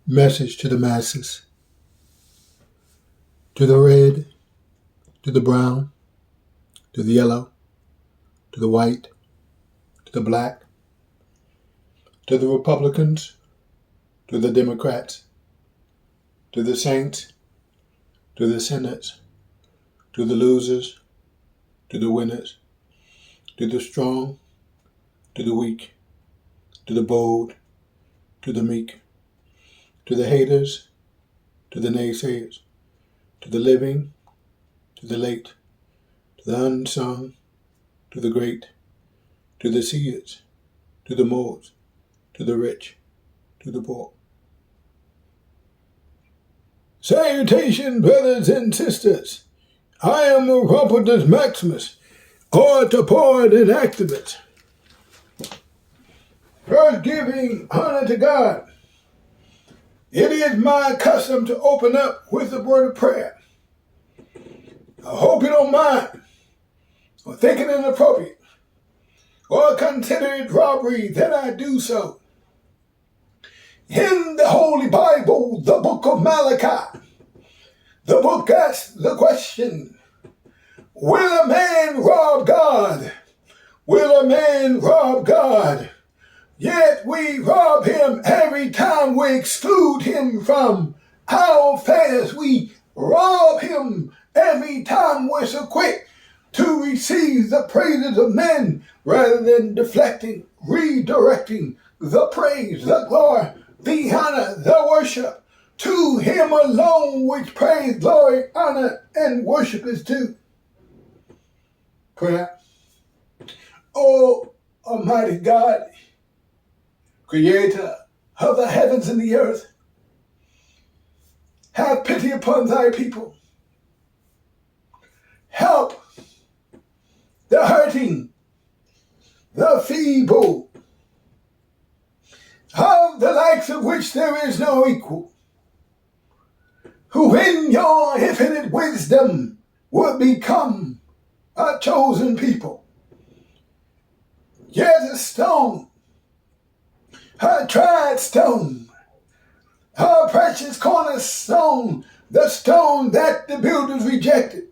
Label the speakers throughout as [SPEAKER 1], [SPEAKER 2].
[SPEAKER 1] Message to the masses, to the red, to the brown, to the yellow, to the white, to the black, to the Republicans, to the Democrats, to the saints, to the sinners, to the losers, to the winners, to the strong, to the weak, to the bold, to the meek, to the haters, to the naysayers, to the living, to the late, to the unsung, to the great, to the seers, to the Moors, to the rich, to the poor. Salutation, brothers and sisters. I am Orapotist Maximus, orator, poet, and activist. First, giving honor to God. It is my custom to open up with a word of prayer. I hope you don't mind, or think it inappropriate, or consider it robbery that I do so. In the Holy Bible, the book of Malachi, the book asks the question, will a man rob God? Will a man rob God? Yet we rob him every time we exclude him from our affairs. We rob him every time we're so quick to receive the praises of men rather than deflecting, redirecting the praise, the glory, the honor, the worship to him alone, which praise, glory, honor, and worship is due. Prayer. Oh, Almighty God, Creator of the heavens and the earth, have pity upon thy people. Help the hurting, the feeble, of the likes of which there is no equal, who in your infinite wisdom would become a chosen people. Yet a stone, a tried stone, a precious cornerstone, the stone that the builders rejected.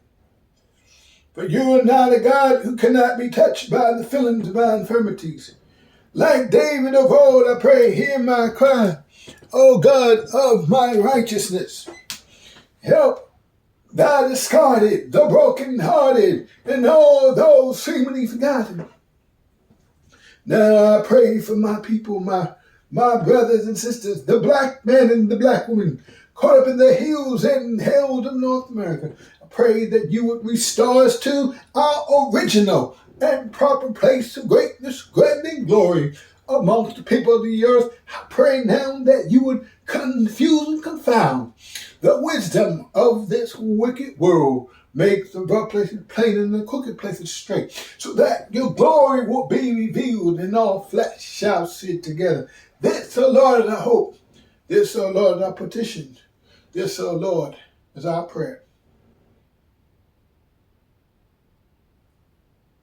[SPEAKER 1] For you are not a God who cannot be touched by the feelings of our infirmities. Like David of old, I pray, hear my cry, O God of my righteousness. Help the discarded, the brokenhearted, and all those seemingly forgotten. Now I pray for my people, my brothers and sisters, the black man and the black woman, caught up in the hills and hills of North America. I pray that you would restore us to our original and proper place of greatness, grandeur, and glory amongst the people of the earth. I pray now that you would confuse and confound the wisdom of this wicked world. Make the rough places plain and the crooked places straight, so that your glory will be revealed and all flesh shall see it together. This, O Lord, is our hope. This, O Lord, is our petition. This, O Lord, is our prayer.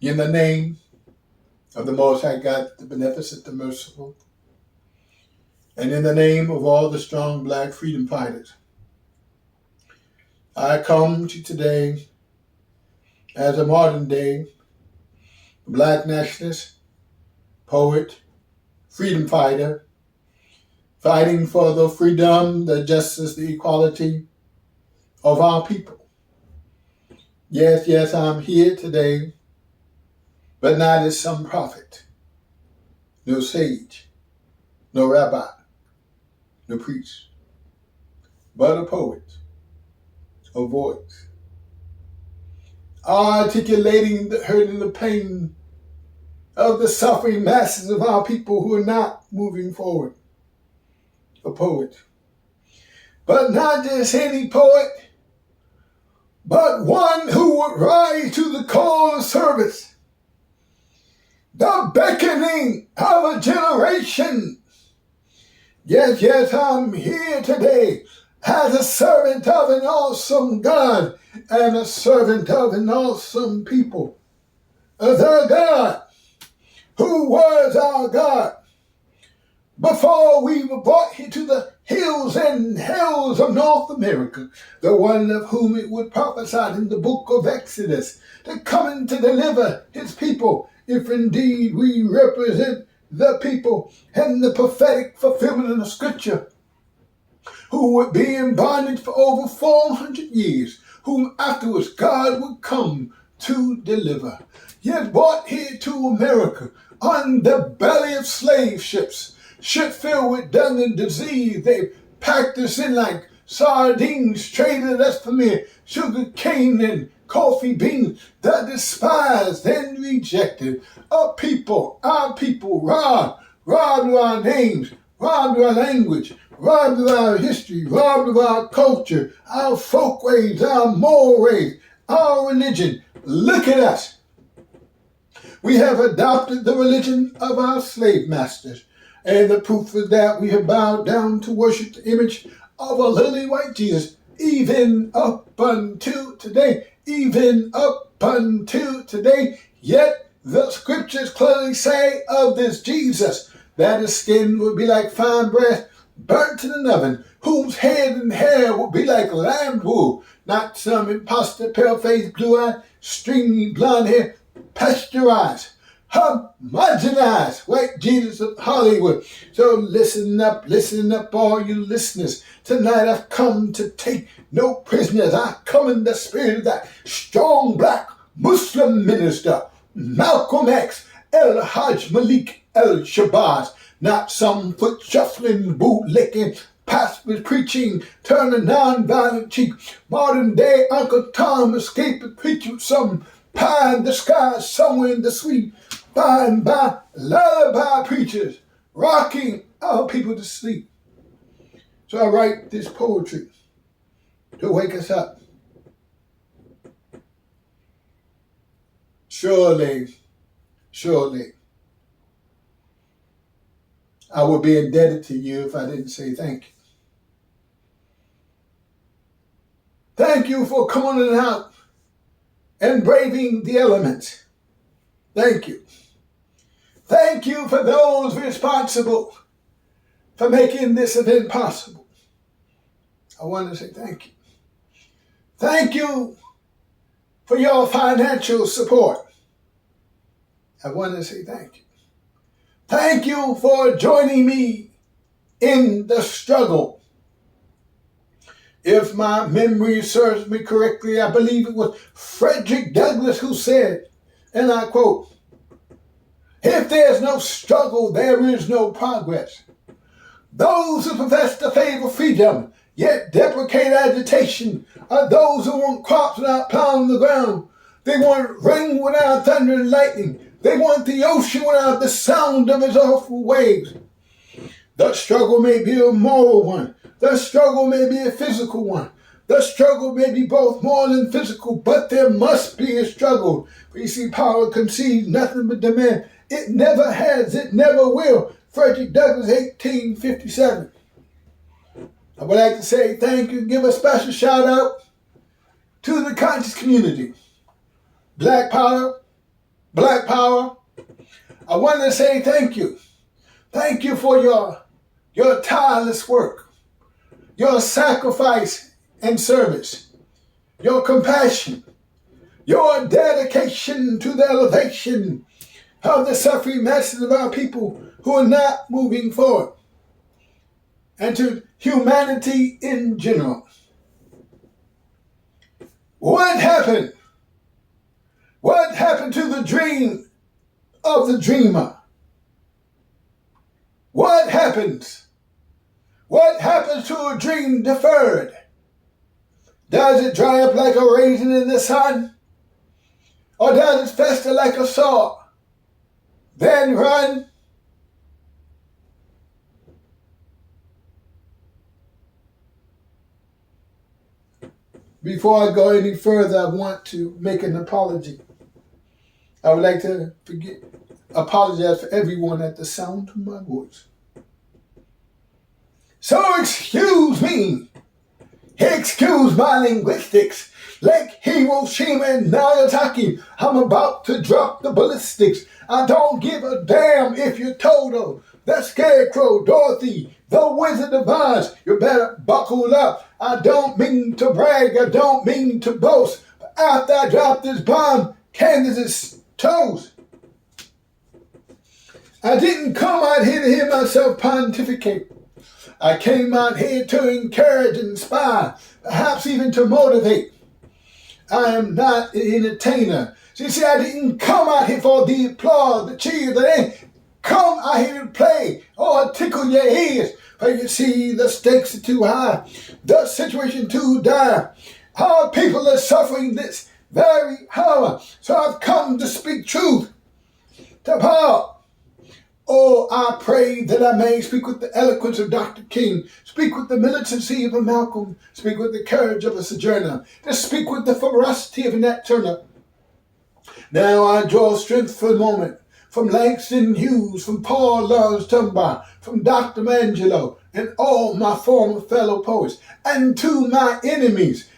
[SPEAKER 1] In the name of the Most High God, the Beneficent, the Merciful, and in the name of all the strong black freedom fighters, I come to you today as a modern day black nationalist, poet, freedom fighter, fighting for the freedom, the justice, the equality of our people. Yes, I'm here today, but not as some prophet, no sage, no rabbi, no priest, but a poet, a voice, articulating the hurt and the pain of the suffering masses of our people who are not moving forward. A poet, but not just any poet, but one who would rise to the call of service, the beckoning of a generation. Yes, I'm here today as a servant of an awesome God and a servant of an awesome people. The God who was our God, before we were brought here to the hills and hells of North America, the one of whom it would prophesy in the book of Exodus, to come and to deliver his people, if indeed we represent the people and the prophetic fulfillment of the scripture, who would be in bondage for over 400 years, whom afterwards God would come to deliver. Yet brought here to America on the belly of slave ships, ship filled with dung and disease. They packed us in like sardines, traded us for mere sugar cane and coffee beans, the despised and rejected. Our people, robbed of our names, robbed of our language, robbed of our history, robbed of our culture, our folkways, our mores, our religion. Look at us. We have adopted the religion of our slave masters. And the proof is that we have bowed down to worship the image of a lily white Jesus, even up until today. Even up until today. Yet the scriptures clearly say of this Jesus that his skin would be like fine brass burnt in an oven, whose head and hair would be like lamb wool, not some imposter, pale-faced, blue-eyed, stringy blonde hair, pasteurized, homogenized white Jesus of Hollywood. So listen up, all you listeners. Tonight I've come to take no prisoners. I come in the spirit of that strong black Muslim minister, Malcolm X, El Hajj Malik El Shabazz, not some foot shuffling, boot licking, pastor preaching, turn a non-violent cheek, modern day Uncle Tom escaping preaching some pie in the sky somewhere in the sweet by and by lullaby preachers rocking our people to sleep. So I write this poetry to wake us up. Surely, I would be indebted to you if I didn't say thank you. Thank you for coming out and braving the elements. Thank you. Thank you for those responsible for making this event possible. I want to say thank you. Thank you for your financial support. I want to say thank you. Thank you for joining me in the struggle. If my memory serves me correctly, I believe it was Frederick Douglass who said, and I quote, "If there's no struggle, there is no progress. Those who profess to favor freedom, yet deprecate agitation, are those who want crops without plowing the ground. They want rain without thunder and lightning. They want the ocean without the sound of its awful waves. The struggle may be a moral one. The struggle may be a physical one. The struggle may be both moral and physical, but there must be a struggle. For you see, power concedes nothing but demand. It never has, it never will." Frederick Douglass, 1857. I would like to say thank you and give a special shout out to the conscious community. Black power, black power. I want to say thank you. Thank you for your tireless work, your sacrifice and service, your compassion, your dedication to the elevation of the suffering masses of our people who are not moving forward, and to humanity in general. What happened? What happened to the dream of the dreamer? What happens? What happens to a dream deferred? Does it dry up like a raisin in the sun? Or does it fester like a sore? Then run? Before I go any further, I want to make an apology. I would like to apologize for everyone at the sound of my voice. So excuse me. Excuse my linguistics. Like Hiroshima and Nagasaki, I'm about to drop the ballistics. I don't give a damn if you're total. the Scarecrow, Dorothy, the Wizard of Oz. You better buckle up. I don't mean to brag, I don't mean to boast, but after I drop this bomb, Candace's toes. I didn't come out here to hear myself pontificate. I came out here to encourage and inspire, perhaps even to motivate. I am not an entertainer. See, I didn't come out here for the applause, the cheers. I didn't come out here to play or tickle your ears. But you see, the stakes are too high. The situation too dire. Our people are suffering this very hour. So I've come to speak truth to power. Oh, I pray that I may speak with the eloquence of Dr. King, speak with the militancy of a Malcolm, speak with the courage of a Sojourner, to speak with the ferocity of a Nat Turner. Now I draw strength for a moment from Langston Hughes, from Paul Laurence Dunbar, from Dr. Mangelo, and all my former fellow poets. And to my enemies,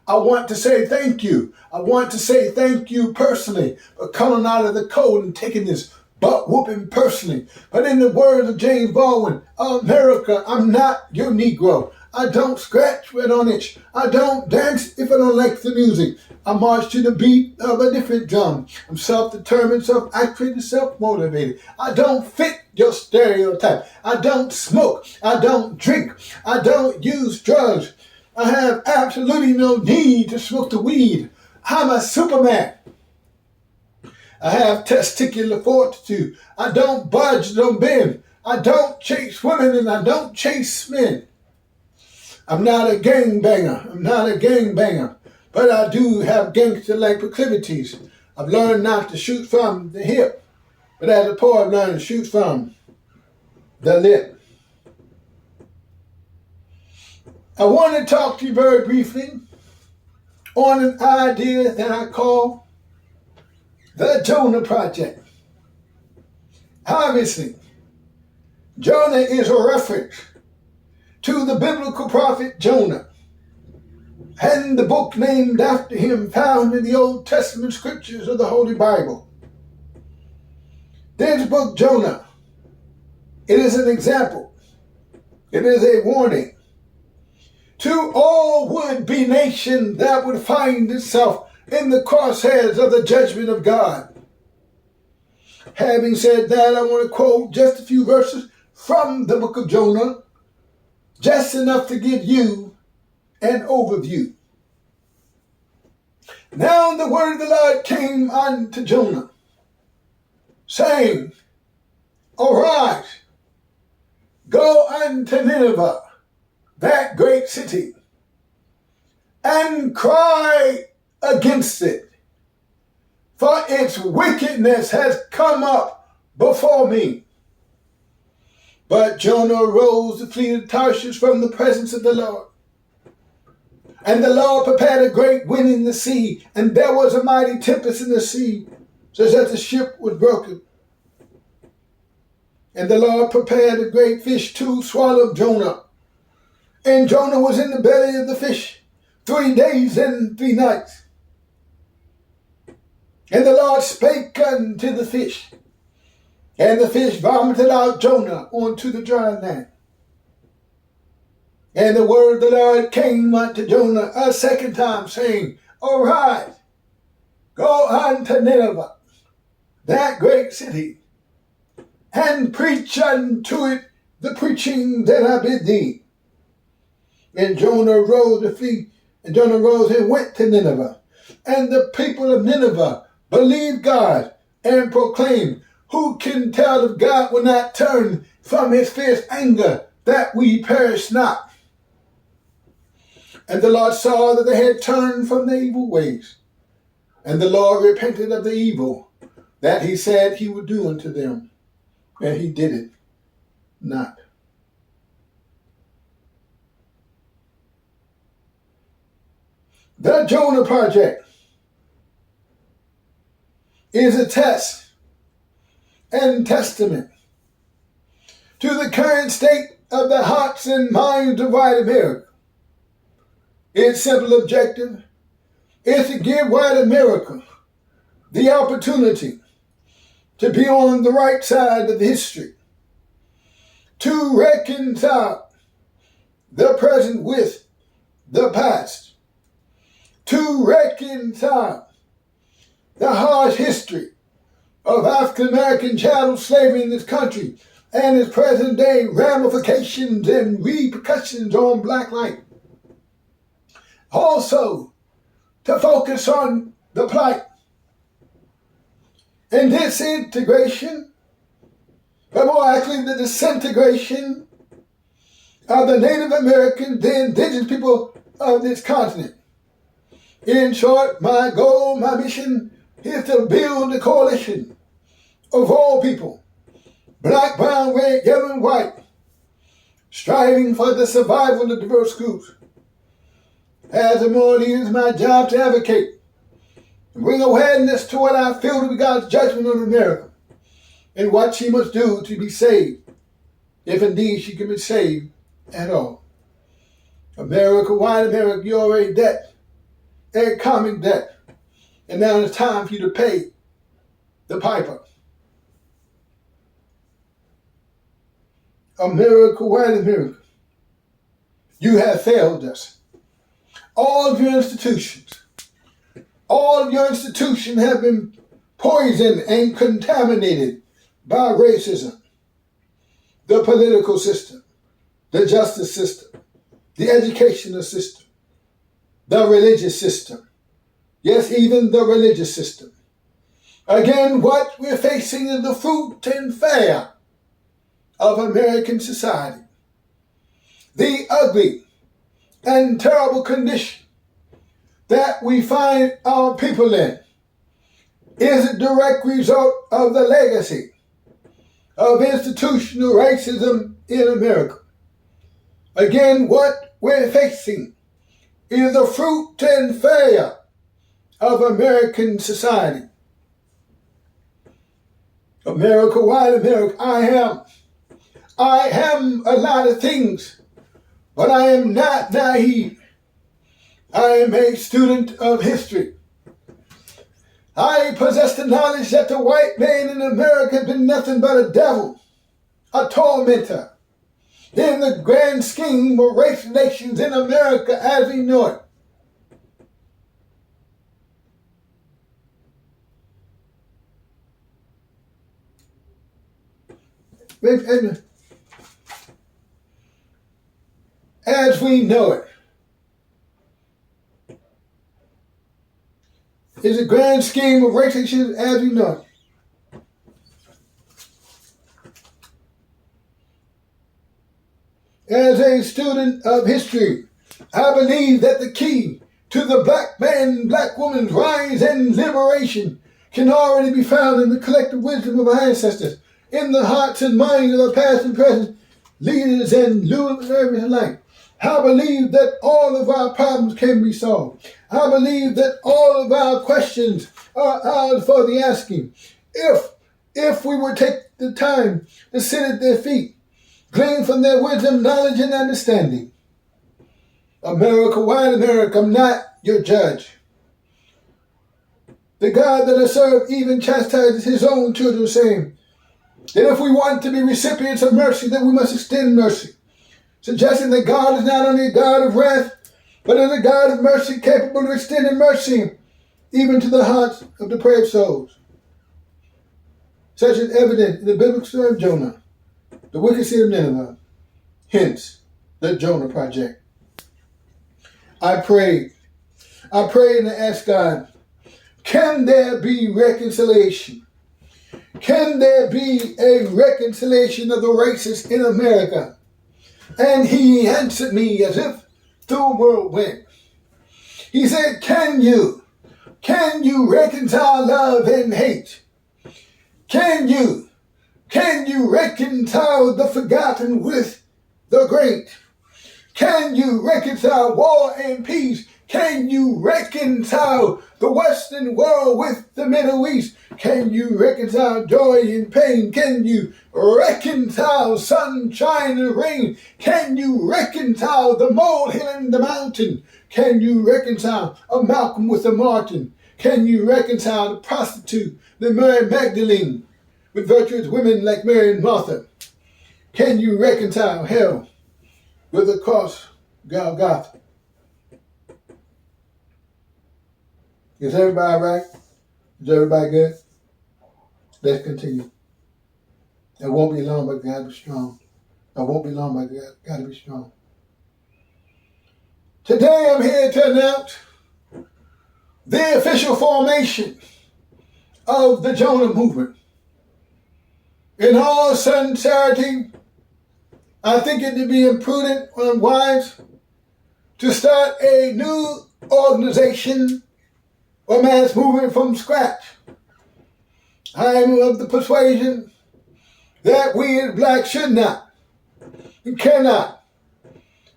[SPEAKER 1] I want to say thank you. I want to say thank you personally for coming out of the cold and taking this butt whooping personally. But in the words of James Baldwin, America, I'm not your Negro. I don't scratch when I don't itch. I don't dance if I don't like the music. I march to the beat of a different drum. I'm self-determined, self-actuated, self-motivated. I don't fit your stereotype. I don't smoke. I don't drink. I don't use drugs. I have absolutely no need to smoke the weed. I'm a Superman. I have testicular fortitude. I don't budge, don't bend. I don't chase women and I don't chase men. I'm not a gangbanger. But I do have gangster-like proclivities. I've learned not to shoot from the hip, but as a poet, I've learned to shoot from the lip. I want to talk to you very briefly on an idea that I call the Jonah Project. Obviously, Jonah is a reference to the biblical prophet Jonah and the book named after him found in the Old Testament scriptures of the Holy Bible. This book, Jonah, it is an example. It is a warning to all would-be nation that would find itself in the crosshairs of the judgment of God. Having said that, I want to quote just a few verses from the book of Jonah, just enough to give you an overview. Now the word of the Lord came unto Jonah, saying, Arise, go unto Nineveh, that great city, and cry against it, for its wickedness has come up before me. But Jonah arose to flee to Tarshish from the presence of the Lord. And the Lord prepared a great wind in the sea, and there was a mighty tempest in the sea, so that the ship was broken. And the Lord prepared a great fish to swallow Jonah. And Jonah was in the belly of the fish 3 days and 3 nights. And the Lord spake unto the fish, and the fish vomited out Jonah onto the dry land. And the word of the Lord came unto Jonah a second time, saying, Arise, go unto Nineveh, that great city, and preach unto it the preaching that I bid thee. And Jonah rose to flee, and Jonah rose and went to Nineveh. And the people of Nineveh believed God and proclaimed, Who can tell if God will not turn from his fierce anger that we perish not? And the Lord saw that they had turned from their evil ways. And the Lord repented of the evil that he said he would do unto them. And he did it not. The Jonah Project is a test and testament to the current state of the hearts and minds of white America. Its simple objective is to give white America the opportunity to be on the right side of history, to reconcile the present with the past, to reconcile the harsh history of African American chattel slavery in this country and its present day ramifications and repercussions on black life. Also, to focus on the plight and disintegration, but more accurately, the disintegration of the Native American, the indigenous people of this continent. In short, my goal, my mission is to build a coalition of all people, black, brown, red, yellow, and white, striving for the survival of diverse groups. As a more, it is my job to advocate and bring awareness to what I feel to be God's judgment on America and what she must do to be saved, if indeed she can be saved at all. America, white America, you're already debt, economic debt, and now it's time for you to pay the piper. America, white America, you have failed us. All of your institutions have been poisoned and contaminated by racism. The political system, the justice system, the educational system, the religious system. Yes, even the religious system. Again, what we're facing is the fruit and fare of American society. The ugly and terrible condition that we find our people in is a direct result of the legacy of institutional racism in America. Again, what we're facing is the fruit and fare of American society. America, white America, I am a lot of things, but I am not naive. I am a student of history. I possess the knowledge that the white man in America has been nothing but a devil, a tormentor, in the grand scheme of race relations in America as we know it. As we know it, is a grand scheme of race relations as we know it. As a student of history, I believe that the key to the black man and black woman's rise and liberation can already be found in the collective wisdom of our ancestors, in the hearts and minds of the past and present leaders and luminaries alike. I believe that all of our problems can be solved. I believe that all of our questions are ours for the asking. If we would take the time to sit at their feet, glean from their wisdom, knowledge, and understanding. America, white America, I'm not your judge. The God that I serve even chastises his own children, saying that if we want to be recipients of mercy, then we must extend mercy. Suggesting that God is not only a God of wrath, but is a God of mercy, capable of extending mercy even to the hearts of depraved souls. Such is evident in the biblical story of Jonah, the wicked city of Nineveh, hence the Jonah Project. I prayed and asked God, can there be reconciliation? Can there be a reconciliation of the races in America? And he answered me as if through a whirlwind. He said, can you reconcile love and hate? Can you reconcile the forgotten with the great? Can you reconcile war and peace? Can you reconcile the Western world with the Middle East? Can you reconcile joy and pain? Can you reconcile sunshine and rain? Can you reconcile the molehill and the mountain? Can you reconcile a Malcolm with a Martin? Can you reconcile the prostitute, the Mary Magdalene, with virtuous women like Mary and Martha? Can you reconcile hell with the cross, Golgotha? Is everybody right? Is everybody good? Let's continue. It won't be long, but gotta be strong. I won't be long, but gotta be strong. Today I'm here to announce the official formation of the Jonah movement. In all sincerity, I think it would be imprudent or unwise to start a new organization or mass movement from scratch. I am of the persuasion that we as blacks should not and cannot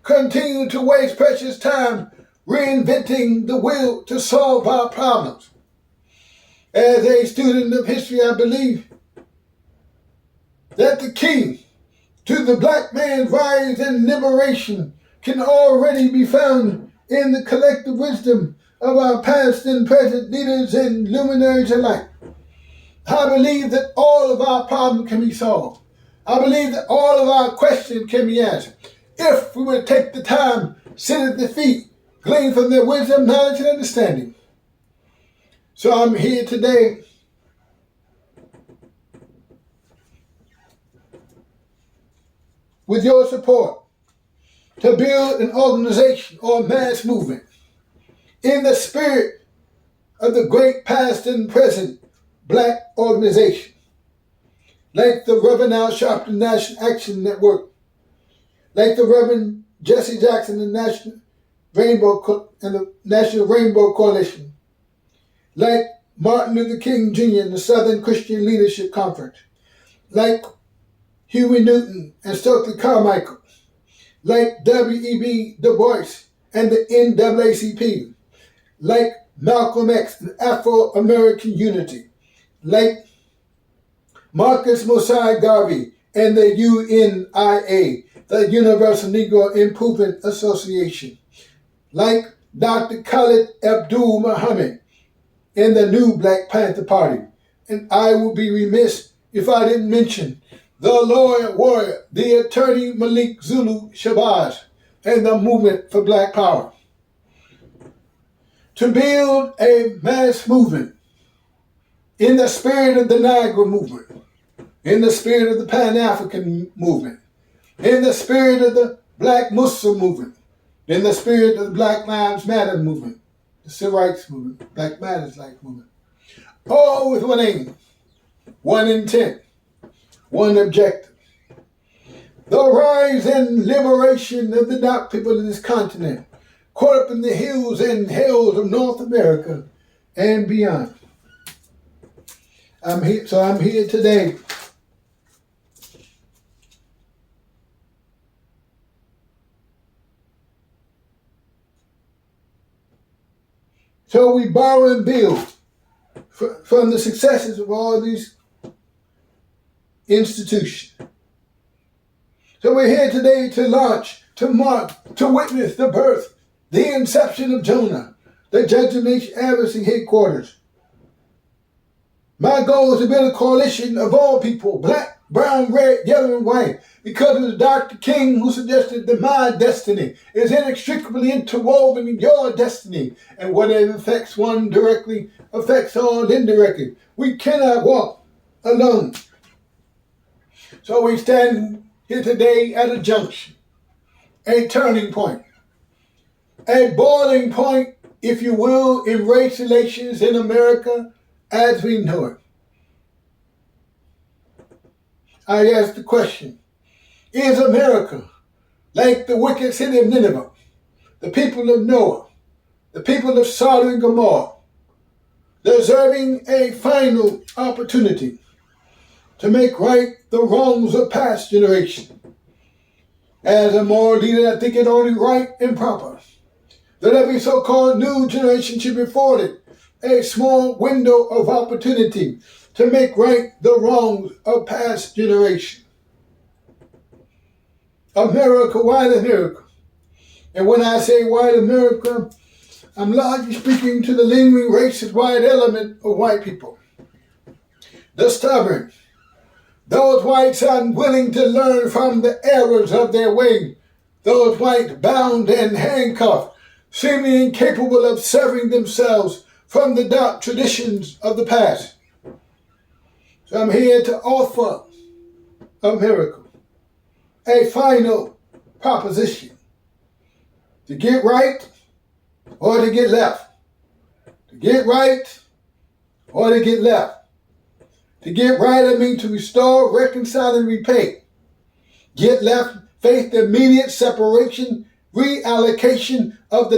[SPEAKER 1] continue to waste precious time reinventing the will to solve our problems. As a student of history, I believe that the key to the black man's rise and liberation can already be found in the collective wisdom of our past and present leaders and luminaries alike. I believe that all of our problems can be solved. I believe that all of our questions can be answered if we would take the time, sit at their feet, glean from their wisdom, knowledge, and understanding. So I'm here today with your support to build an organization or a mass movement in the spirit of the great past and present black organization, like the Reverend Al Sharpton National Action Network, like the Reverend Jesse Jackson and the National Rainbow Coalition, like Martin Luther King Jr. and the Southern Christian Leadership Conference, like Huey Newton and Stokely Carmichael, like W.E.B. Du Bois and the NAACP, like Malcolm X and Afro-American Unity, like Marcus Mosiah Garvey and the UNIA, the Universal Negro Improvement Association, like Dr. Khalid Abdul Muhammad and the New Black Panther Party. And I would be remiss if I didn't mention the lawyer warrior, the attorney Malik Zulu Shabazz, and the Movement for Black Power. To build a mass movement in the spirit of the Niagara movement, in the spirit of the Pan-African movement, in the spirit of the Black Muslim movement, in the spirit of the Black Lives Matter movement, the Civil Rights movement, Black Matters Life movement, all with one aim, one intent, one objective: the rise and liberation of the dark people of this continent, caught up in the hills and hells of North America and beyond. I'm here today so we borrow and build from the successes of all these institutions. So we're here today to launch, to mark, to witness the birth, the inception of Jonah, the Judge of Nation Advocacy headquarters. My goal is to build a coalition of all people, black, brown, red, yellow, and white, because it was Dr. King who suggested that my destiny is inextricably interwoven in your destiny, and whatever affects one directly affects all indirectly. We cannot walk alone. So we stand here today at a junction, a turning point, a boiling point, if you will, in race relations in America as we know it. I ask the question, is America like the wicked city of Nineveh, the people of Noah, the people of Sodom and Gomorrah, deserving a final opportunity to make right the wrongs of past generations? As a moral leader, I think it only right and proper that every so-called new generation should be afforded a small window of opportunity to make right the wrongs of past generations. America, white America. And when I say white America, I'm largely speaking to the lingering racist white element of white people. The stubborn, Those whites unwilling to learn from the errors of their way. Those whites bound and handcuffed, seemingly incapable of severing themselves from the dark traditions of the past. So I'm here to offer a miracle, a final proposition. To get right or to get left. To get right or to get left. To get right, I mean to restore, reconcile, and repay. Get left, face the immediate separation, reallocation of the